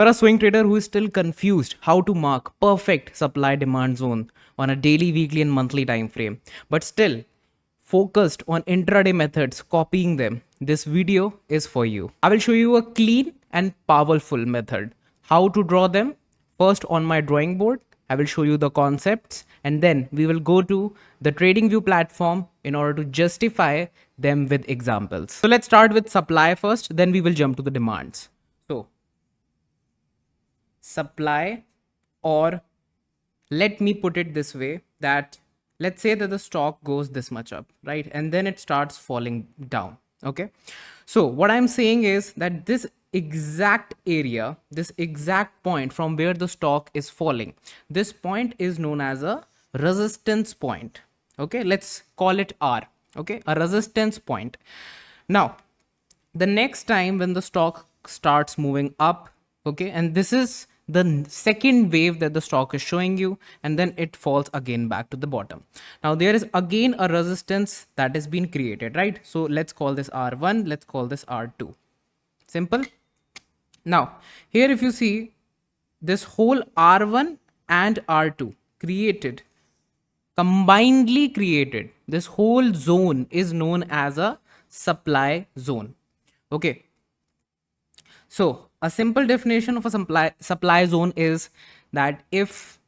For a swing trader who is still confused how to mark perfect supply demand zone on a daily, weekly, and monthly time frame, but still focused on intraday methods, copying them, this video is for you. I will show you a clean and powerful method. How to draw them? First, on my drawing board, I will show you the concepts, and then we will go to the TradingView platform in order to justify them with examples. So let's start with supply first, then we will jump to the demands. So supply, or let me put it this way, that let's say that the stock goes this much up, right, and then it starts falling down. Okay, so what I'm saying is that this exact area, this exact point from where the stock is falling, this point is known as a resistance point. Okay, let's call it R. Okay, a resistance point. Now the next time when the stock starts moving up, okay, and this is the second wave that the stock is showing you, and then it falls again back to the bottom. Now there is again a resistance that has been created, right? So let's call this R1, let's call this R2. Simple. Now here if you see, this whole R1 and R2 created, combinedly created, this whole zone is known as a supply zone. Okay, so a simple definition of a supply zone is that if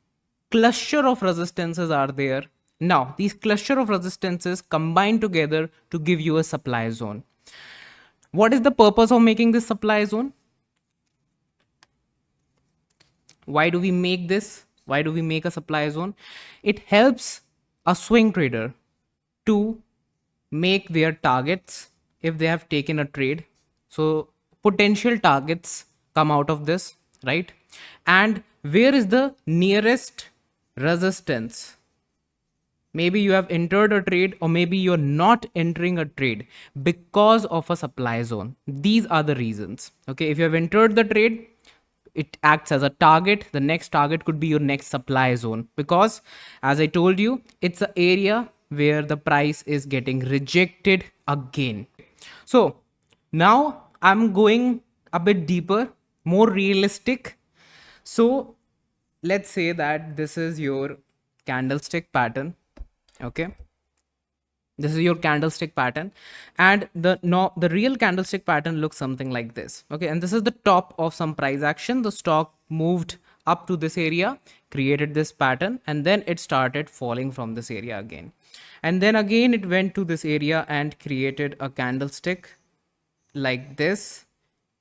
cluster of resistances are there, now these cluster of resistances combine together to give you a supply zone. What is the purpose of making this supply zone? Why do we make this? Why do we make a supply zone? It helps a swing trader to make their targets if they have taken a trade. So potential targets come out of this, right? And where is the nearest resistance? Maybe you have entered a trade, or maybe you're not entering a trade because of a supply zone. These are the reasons. Okay, if you have entered the trade, it acts as a target. The next target could be your next supply zone, because as I told you, it's an area where the price is getting rejected again. So now I'm going a bit deeper, more realistic. So let's say that this is your candlestick pattern. Okay, this is your candlestick pattern, and the real candlestick pattern looks something like this. Okay, and this is the top of some price action. The stock moved up to this area, created this pattern, and then it started falling from this area again, and then again it went to this area and created a candlestick like this.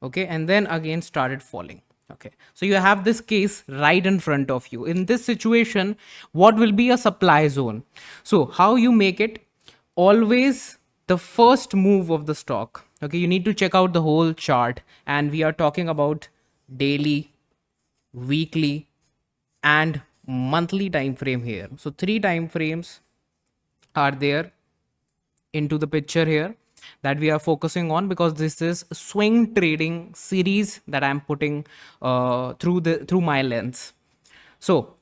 Okay, and then again started falling. Okay, so you have this case right in front of you. In this situation, what will be a supply zone? So how you make it? Always the first move of the stock. Okay, you need to check out the whole chart, and we are talking about daily, weekly, and monthly time frame here. So 3 time frames are there into the picture here that we are focusing on, because this is swing trading series that I'm putting through my lens. So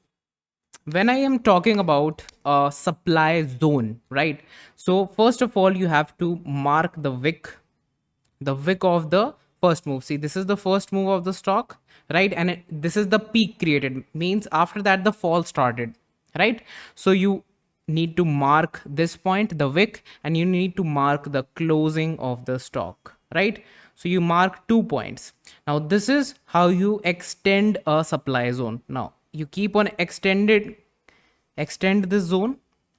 when I am talking about a supply zone, right? So first of all, you have to mark the wick of the first move. See, this is the first move of the stock, right? And this is the peak created, means after that the fall started, right? So you need to mark this point, the wick, and you need to mark the closing of the stock, right? So you mark 2 points. Now this is how you extend a supply zone. Now you keep on extend this zone,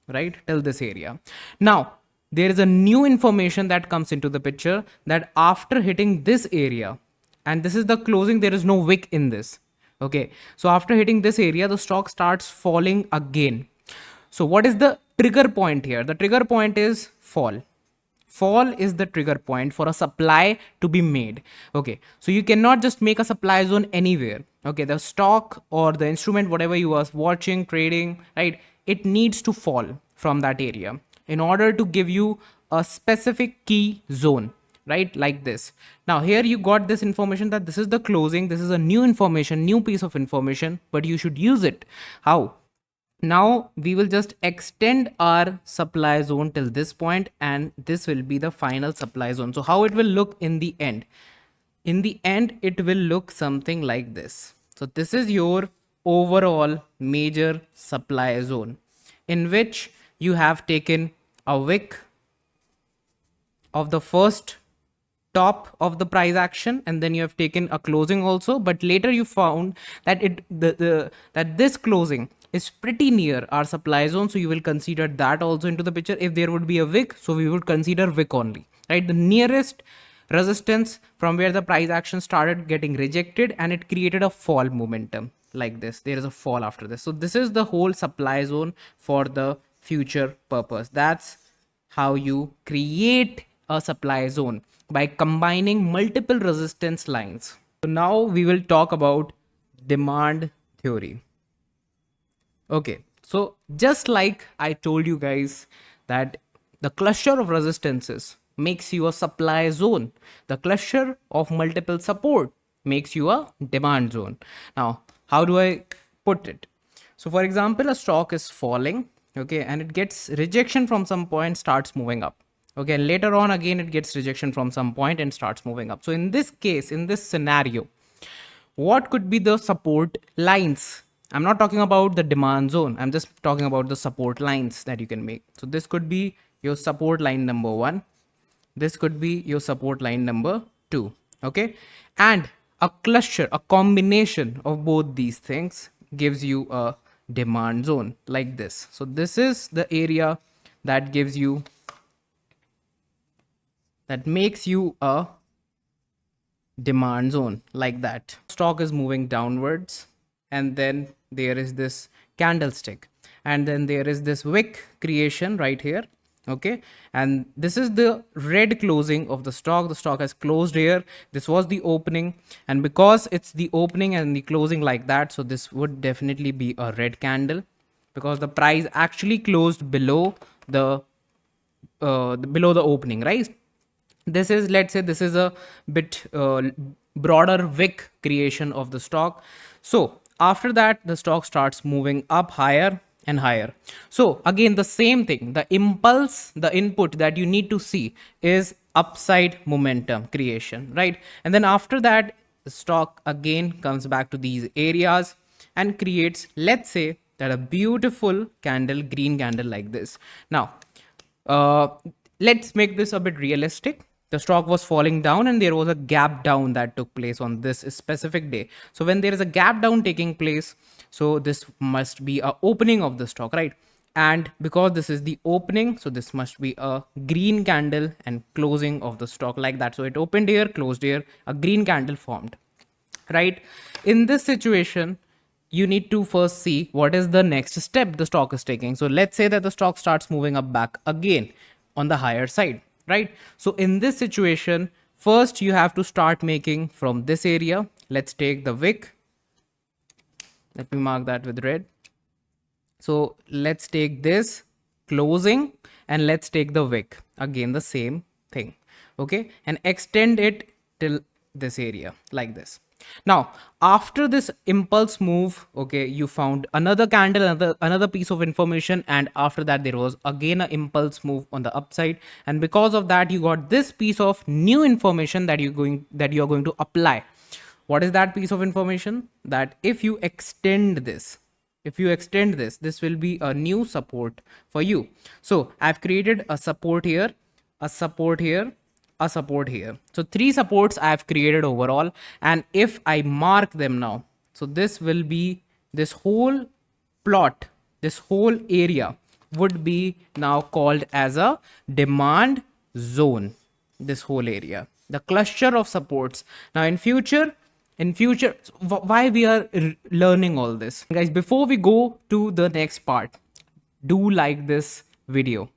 right, till this area. Now there is a new information that comes into the picture, that after hitting this area, and this is the closing, there is no wick in this. Okay, so after hitting this area, the stock starts falling again. So what is the trigger point here? The trigger point is fall. Fall is the trigger point for a supply to be made. Okay, so you cannot just make a supply zone anywhere. Okay, the stock or the instrument, whatever you are watching, trading, right, it needs to fall from that area in order to give you a specific key zone, right, like this. Now here you got this information that this is the closing. This is a new information, new piece of information, but you should use it. How? Now we will just extend our supply zone till this point, and this will be the final supply zone. So how it will look in the end? in the end, it will look something like this. So this is your overall major supply zone in which you have taken a wick of the first top of the price action, and then you have taken a closing also, but later you found that that this closing is pretty near our supply zone, so you will consider that also into the picture. If there would be a wick, so we would consider wick only, right? The nearest resistance from where the price action started getting rejected, and it created a fall momentum like this. There is a fall after this, so this is the whole supply zone for the future purpose. That's how you create a supply zone, by combining multiple resistance lines. So now we will talk about demand theory. Okay, so just like I told you guys that the cluster of resistances makes you a supply zone, the cluster of multiple support makes you a demand zone. Now, how do I put it? So, for example, a stock is falling, okay, and it gets rejection from some point, starts moving up. Okay, and later on again it gets rejection from some point and starts moving up. So in this case, in this scenario, what could be the support lines? I'm not talking about the demand zone, I'm just talking about the support lines that you can make. So this could be your support line number 1, this could be your support line number 2, okay, and a cluster, a combination of both these things gives you a demand zone like this. So this is the area that gives you, that makes you a demand zone like that. Stock is moving downwards, and then there is this candlestick, and then there is this wick creation right here, okay, and this is the red closing of the stock. The stock has closed here, this was the opening, and because it's the opening and the closing like that, so this would definitely be a red candle, because the price actually closed below below the opening, right? This is, let's say this is a bit broader wick creation of the stock. So after that the stock starts moving up higher and higher. So again the same thing, the impulse, the input that you need to see is upside momentum creation, right? And then after that the stock again comes back to these areas and creates, let's say, that a beautiful candle, green candle like this. Now uh, let's make this a bit realistic. The stock was falling down and there was a gap down that took place on this specific day. So when there is a gap down taking place, so this must be a opening of the stock, right? And because this is the opening, so this must be a green candle and closing of the stock like that. So it opened here, closed here, a green candle formed, right? In this situation, you need to first see what is the next step the stock is taking. So let's say that the stock starts moving up back again on the higher side, right? So in this situation, first you have to start making from this area. Let's take the wick. Let me mark that with red. So let's take this closing and let's take the wick, again the same thing, okay, and extend it till this area like this. Now after this impulse move, okay, you found another candle, another piece of information, and after that there was again an impulse move on the upside, and because of that you got this piece of new information that you are going to apply. What is that piece of information? That if you extend this, this will be a new support for you. So I've created a support here, a support here, a support here. So 3 supports I've created overall, and if I mark them now, so this will be, this whole plot, this whole area would be now called as a demand zone. This whole area, the cluster of supports. Now in future, why we are learning all this, guys? Before we go to the next part, do like this video.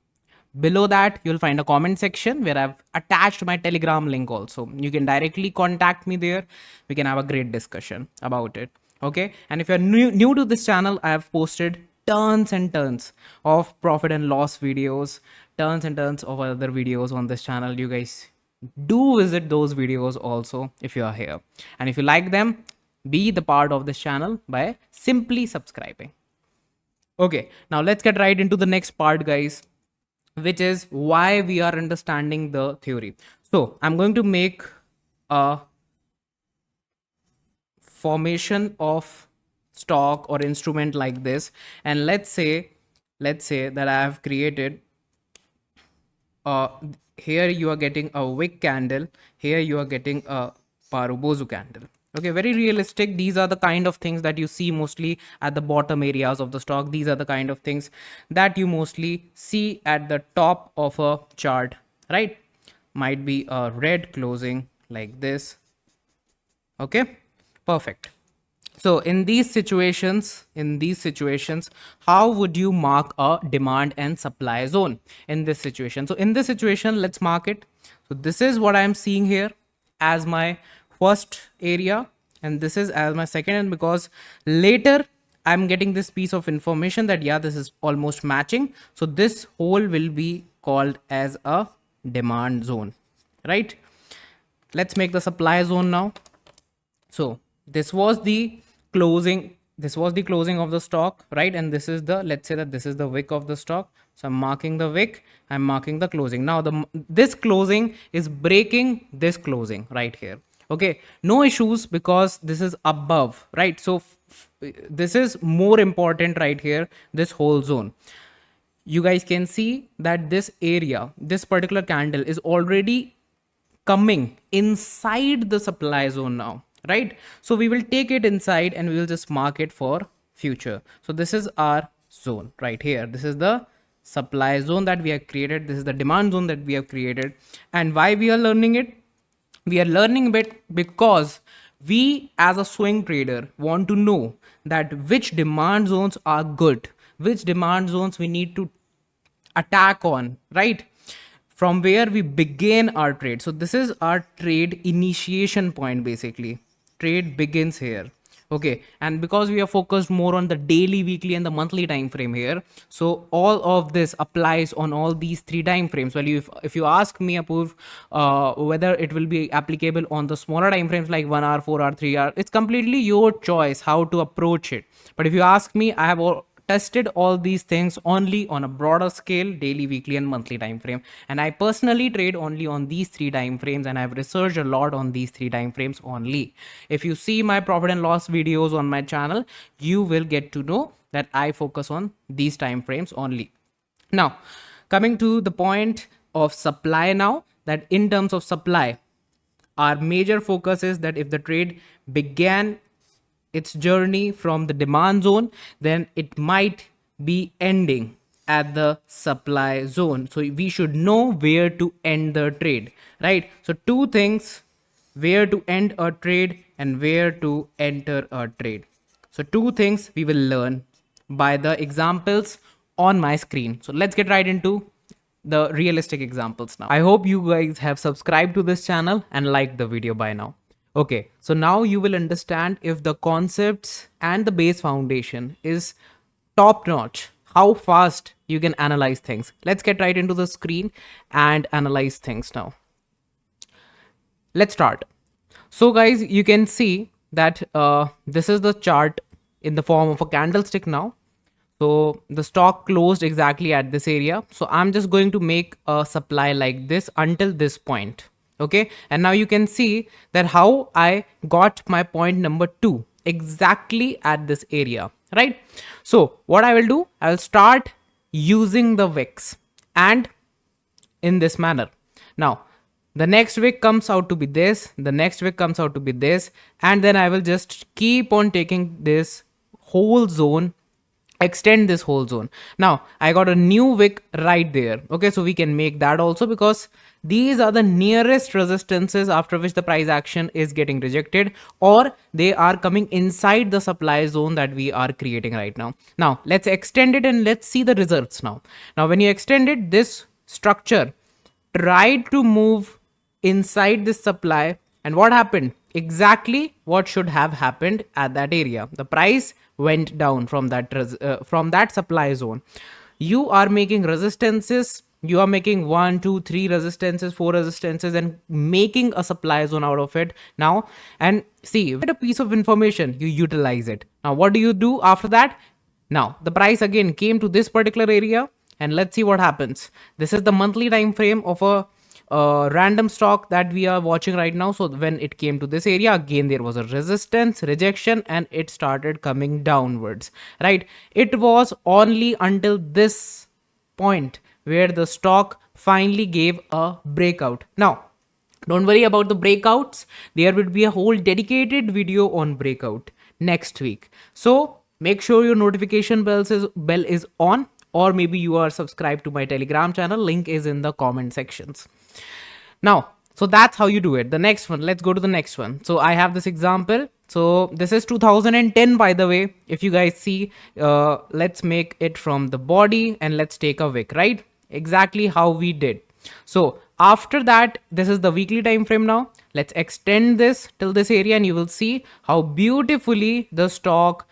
Below that you'll find a comment section where I've attached my Telegram link also. You can directly contact me there, we can have a great discussion about it, okay? And if you're new to this channel, I have posted tons and tons of profit and loss videos, tons and tons of other videos on this channel. You guys do visit those videos also if you are here, and if you like them, be the part of this channel by simply subscribing. Okay, now let's get right into the next part, guys, which is why we are understanding the theory. So I'm going to make a formation of stock or instrument like this, and let's say that I have created uh, here you are getting a wick candle, here you are getting a Parubozu candle. Okay, very realistic. These are the kind of things that you see mostly at the bottom areas of the stock. These are the kind of things that you mostly see at the top of a chart, right? Might be a red closing like this. Okay, perfect. So in these situations, how would you mark a demand and supply zone in this situation? So in this situation, let's mark it. So this is what I'm seeing here as my first area, and this is as my second, and because later I'm getting this piece of information that yeah, this is almost matching. So this hole will be called as a demand zone, right? Let's make the supply zone now. So this was the closing of the stock, right? And this is the, let's say that this is the wick of the stock. So I'm marking the wick, I'm marking the closing. Now this closing is breaking this closing right here. Okay, no issues because this is above, right? So this is more important right here, this whole zone. You guys can see that this area, this particular candle is already coming inside the supply zone now, right? So we will take it inside and we will just mark it for future. So this is our zone right here. This is the supply zone that we have created. This is the demand zone that we have created. And why we are learning it? We are learning it because we as a swing trader want to know that which demand zones are good, which demand zones we need to attack on, right? From where we begin our trade. So this is our trade initiation point. Basically trade begins here. Okay, and because we are focused more on the daily, weekly and the monthly time frame here, so all of this applies on all these three time frames. Well, if you ask me, Apurv, whether it will be applicable on the smaller time frames like 1 hour, 4 hour, 3 hour, it's completely your choice how to approach it. But if you ask me, I have tested all these things only on a broader scale, daily, weekly and monthly time frame, and I personally trade only on these three time frames, and I've researched a lot on these three time frames only. If you see my profit and loss videos on my channel, you will get to know that I focus on these time frames only. Now coming to the point of supply, now that in terms of supply, our major focus is that if the trade began its journey from the demand zone, then it might be ending at the supply zone. So we should know where to end the trade, right? So two things: where to end a trade and where to enter a trade. So two things we will learn by the examples on my screen. So let's get right into the realistic examples now. I hope you guys have subscribed to this channel and liked the video by now. Okay, so now you will understand if the concepts and the base foundation is top notch, how fast you can analyze things. Let's get right into the screen and analyze things now. Let's start. So guys, you can see that this is the chart in the form of a candlestick now. So the stock closed exactly at this area. So I'm just going to make a supply like this until this point. Okay, and now you can see that how I got my point number 2 exactly at this area, right? So what I will do, I'll start using the wicks and in this manner. Now the next wick comes out to be this, the next wick comes out to be this, and then I will just keep on taking this whole zone, extend this whole zone. Now I got a new wick right there. Okay, so we can make that also, because these are the nearest resistances after which the price action is getting rejected, or they are coming inside the supply zone that we are creating right now. Now let's extend it and let's see the results now. Now when you extend it, this structure tried to move inside this supply, and what happened? Exactly what should have happened at that area. The price went down from that supply zone. You are making resistances, you are making 1 2 3 resistances, 4 resistances, and making a supply zone out of it now. And see, with a piece of information, you utilize it. Now what do you do after that? Now the price again came to this particular area, and let's see what happens. This is the monthly time frame of a random stock that we are watching right now. So when it came to this area, again there was a resistance, rejection, and it started coming downwards, right? It was only until this point where the stock finally gave a breakout. Now, don't worry about the breakouts. There will be a whole dedicated video on breakout next week. So make sure your notification bell is on, or maybe you are subscribed to my Telegram channel. Link is in the comment sections. Now, so that's how you do it. The next one, let's go to the next one. So I have this example. So this is 2010, by the way. If you guys see, let's make it from the body and let's take a wick, right? Exactly how we did. So after that, this is the weekly time frame now. Let's extend this till this area and you will see how beautifully the stock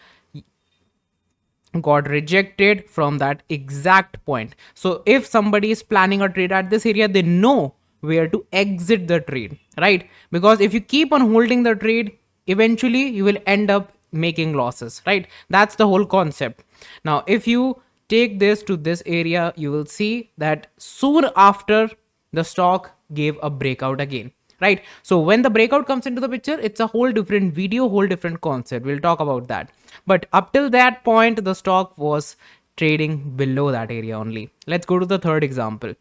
got rejected from that exact point. So if somebody is planning a trade at this area, they know where to exit the trade, right? Because if you keep on holding the trade, eventually you will end up making losses, right? That's the whole concept. Now if you take this to this area, you will see that soon after the stock gave a breakout again, right? So when the breakout comes into the picture, it's a whole different video, whole different concept. We'll talk about that. But up till that point, the stock was trading below that area only. Let's go to the third example.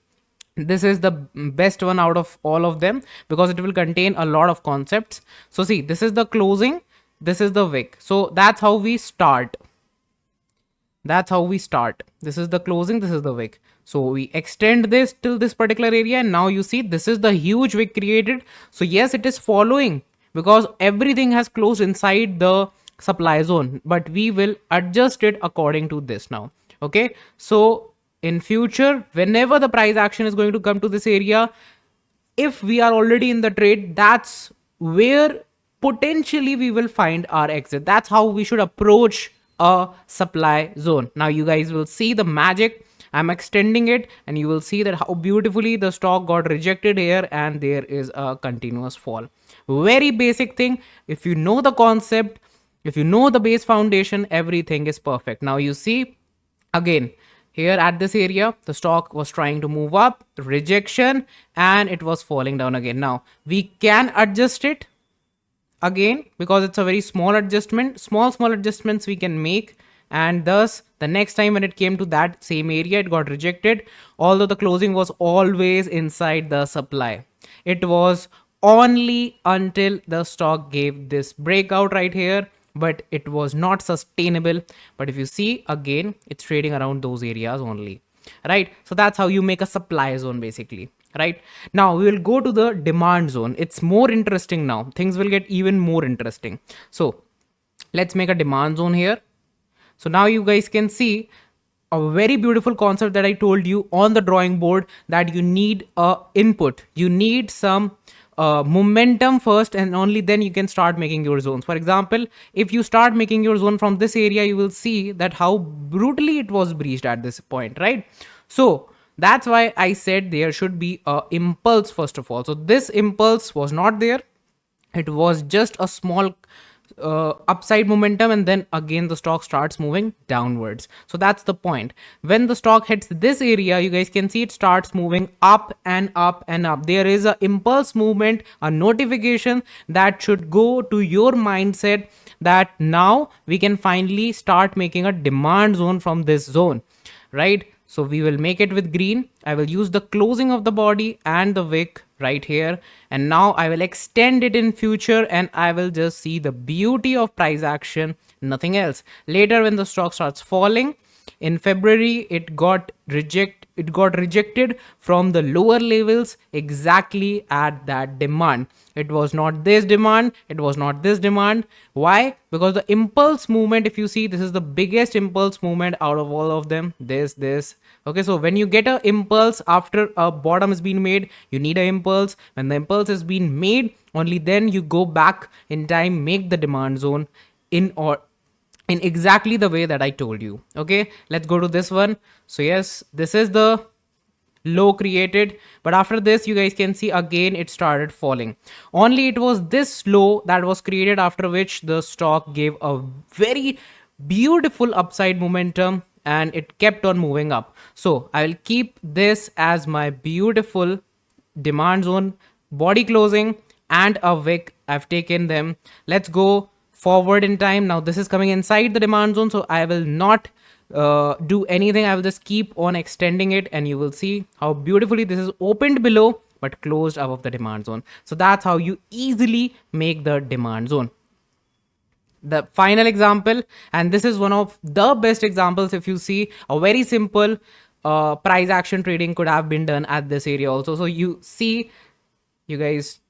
This is the best one out of all of them because it will contain a lot of concepts. So see, this is the closing, this is the wick. So that's how we start. That's how we start. This is the closing, this is the wick. So we extend this till this particular area, and now you see this is the huge wick created. So yes, it is following because everything has closed inside the supply zone, but we will adjust it according to this now. Okay, so in future, whenever the price action is going to come to this area, if we are already in the trade, that's where potentially we will find our exit. That's how we should approach a supply zone. Now you guys will see the magic. I'm extending it and you will see that how beautifully the stock got rejected here and there is a continuous fall. Very basic thing. If you know the concept, if you know the base foundation, everything is perfect. Now you see again here at this area, the stock was trying to move up, rejection, and it was falling down again. Now we can adjust it again because it's a very small adjustment. Small adjustments we can make, and thus the next time when it came to that same area, it got rejected, although the closing was always inside the supply. It was only until the stock gave this breakout right here, but it was not sustainable. But if you see again, it's trading around those areas only, right? So that's how you make a supply zone basically, right? Now we will go to the demand zone. It's more interesting now. Things will get even more interesting. So let's make a demand zone here. So now you guys can see a very beautiful concept that I told you on the drawing board, that you need a input. You need some momentum first, and only then you can start making your zones. For example, if you start making your zone from this area, you will see that how brutally it was breached at this point, right? So that's why I said there should be a impulse first of all. So this impulse was not there. It was just a small upside momentum, and then again the stock starts moving downwards. So that's the point. When the stock hits this area, you guys can see it starts moving up and up and up. There is a impulse movement, a notification that should go to your mindset that now we can finally start making a demand zone from this zone, right? So we will make it with green. I will use the closing of the body and the wick right here. And now I will extend it in future and I will just see the beauty of price action, nothing else. Later when the stock starts falling, in February, it got rejected from the lower levels exactly at that demand. It was not this demand. It was not this demand. Why? Because the impulse movement, if you see, this is the biggest impulse movement out of all of them. This. Okay, so when you get a impulse after a bottom has been made, you need an impulse. When the impulse has been made, only then you go back in time, make the demand zone in exactly the way that I told you. Okay, let's go to this one. So yes, this is the low created, but after this you guys can see again it started falling. Only it was this low that was created, after which the stock gave a very beautiful upside momentum and it kept on moving up. So I will keep this as my beautiful demand zone, body closing, and a wick. I've taken them. Let's go forward in time. Now this is coming inside the demand zone, so I will not do anything. I will just keep on extending it, and you will see how beautifully this is opened below but closed above the demand zone. So that's how you easily make the demand zone. The final example, and this is one of the best examples. If you see, a very simple price action trading could have been done at this area also. So you see, you guys,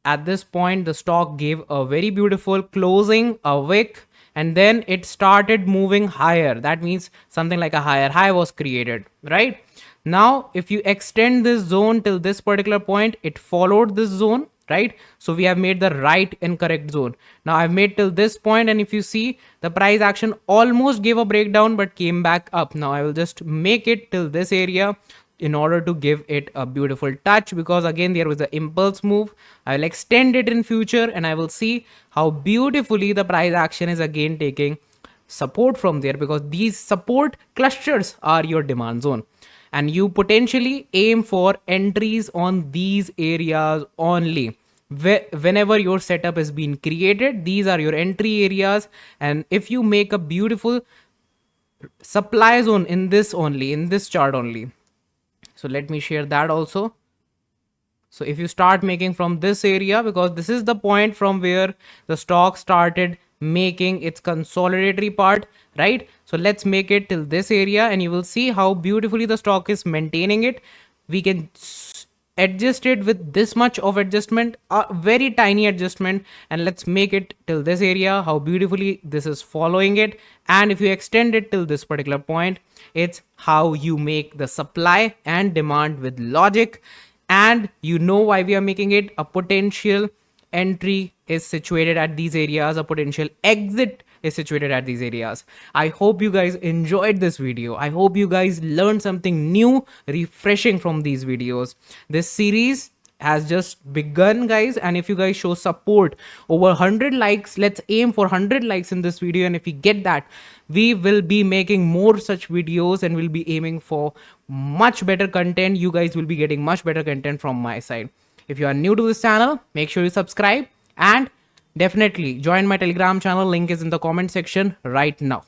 at this point the stock gave a very beautiful closing, a wick, and then it started moving higher. That means something like a higher high was created, right? Now if you extend this zone till this particular point, it followed this zone, right? So we have made the right and correct zone. Now I've made till this point, and if you see, the price action almost gave a breakdown but came back up. Now I will just make it till this area in order to give it a beautiful touch, because again there was an impulse move. I'll extend it in future, and I will see how beautifully the price action is again taking support from there, because these support clusters are your demand zone, and you potentially aim for entries on these areas only. Whenever your setup is being created, these are your entry areas, and if you make a beautiful supply zone in this only, in this chart only, so let me share that also. So if you start making from this area, because this is the point from where the stock started making its consolidatory part, right? So let's make it till this area, and you will see how beautifully the stock is maintaining it. We can adjust it with this much of adjustment, a very tiny adjustment, and let's make it till this area, how beautifully this is following it. And if you extend it till this particular point, it's how you make the supply and demand with logic. And you know why we are making it. A potential entry is situated at these areas, a potential exit is situated at these areas. I hope you guys enjoyed this video. I hope you guys learned something new, refreshing from these videos. This series has just begun, guys, and if you guys show support over 100 likes, let's aim for 100 likes in this video, and if we get that, we will be making more such videos, and we'll be aiming for much better content. You guys will be getting much better content from my side. If you are new to this channel, make sure you subscribe, and definitely join my Telegram channel. Link is in the comment section right now.